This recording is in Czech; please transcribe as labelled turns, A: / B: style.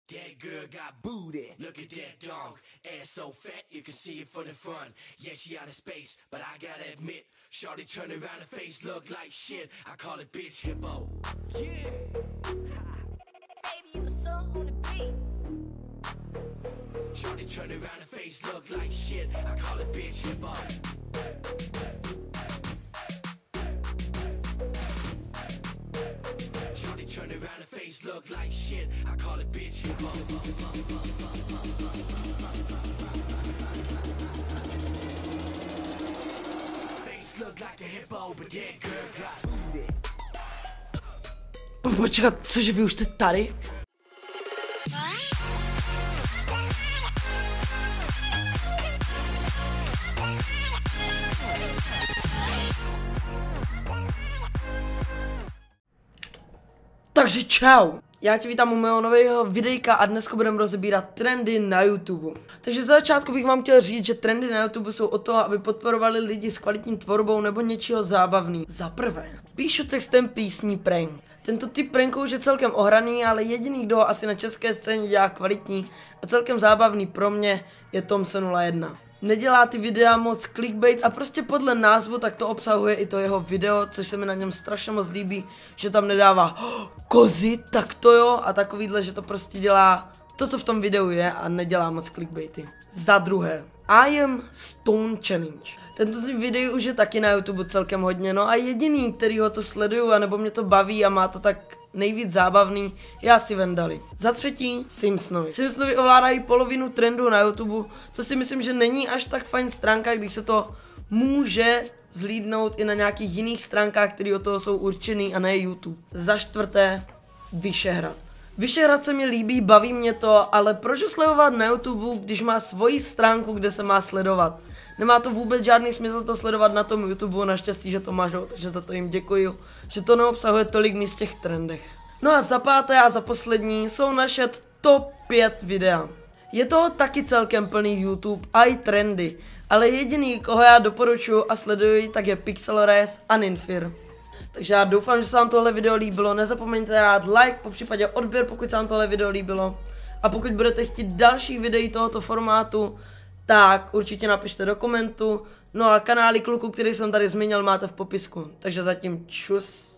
A: That girl got booty. Look at that dog. Ass so fat you can see it from the front. Yeah, she out of space, but I gotta admit, shorty turn around her face look like shit. I call it bitch hippo. Yeah.
B: Baby, you a song on the beat.
A: Shorty turn around her face look like shit. I call it bitch hippo. Shorty turn around her face look like shit. I call it bitch hippo. Face look like a hippo, but that girl got booty.
C: Počkat, cože vy už jste tady? Takže čau, já tě vítám u mého nového videjka a dneska budeme rozebírat trendy na YouTube. Takže za začátku bych vám chtěl říct, že trendy na YouTube jsou o to, aby podporovali lidi s kvalitní tvorbou nebo něčího zábavný. Za prvé, píšu textem písní prank. Tento typ pranku už je celkem ohraný, ale jediný, kdo ho asi na české scéně dělá kvalitní a celkem zábavný pro mě je Tomse01. Nedělá ty videa moc clickbait a prostě podle názvu tak to obsahuje i to jeho video, což se mi na něm strašně moc líbí, že tam nedává kozy, tak to jo a takovýhle, že to prostě dělá to, co v tom videu je a nedělá moc clickbaity. Za druhé, I am Stone Challenge. Tento typ videí už je taky na YouTube celkem hodně, no a jediný, který ho to sleduju, anebo mě to baví a má to tak nejvíc zábavný, je asi Vendali. Za třetí, Simpsonovi. Simpsonovi ovládají polovinu trendů na YouTube, co si myslím, že není až tak fajn stránka, když se to může zhlídnout i na nějakých jiných stránkách, které od toho jsou určený a ne YouTube. Za čtvrté, Vyšehrad. Vyšehrad se mi líbí, baví mě to, ale proč ho sledovat na YouTube, když má svoji stránku, kde se má sledovat? Nemá to vůbec žádný smysl to sledovat na tom YouTube, naštěstí, že to mažou, takže za to jim děkuju, že to neobsahuje tolik míst v těch trendech. No a za páté a za poslední jsou naše top 5 videa. Je toho taky celkem plný YouTube a i trendy, ale jediný, koho já doporučuji a sleduji, tak je Pixelores a Ninfir. Takže já doufám, že se vám tohle video líbilo, nezapomeňte dát like, popřípadě odběr, pokud se vám tohle video líbilo. A pokud budete chtít další videí tohoto formátu, tak určitě napište do komentu. No a kanály kluků, který jsem tady zmínil, máte v popisku. Takže zatím čus.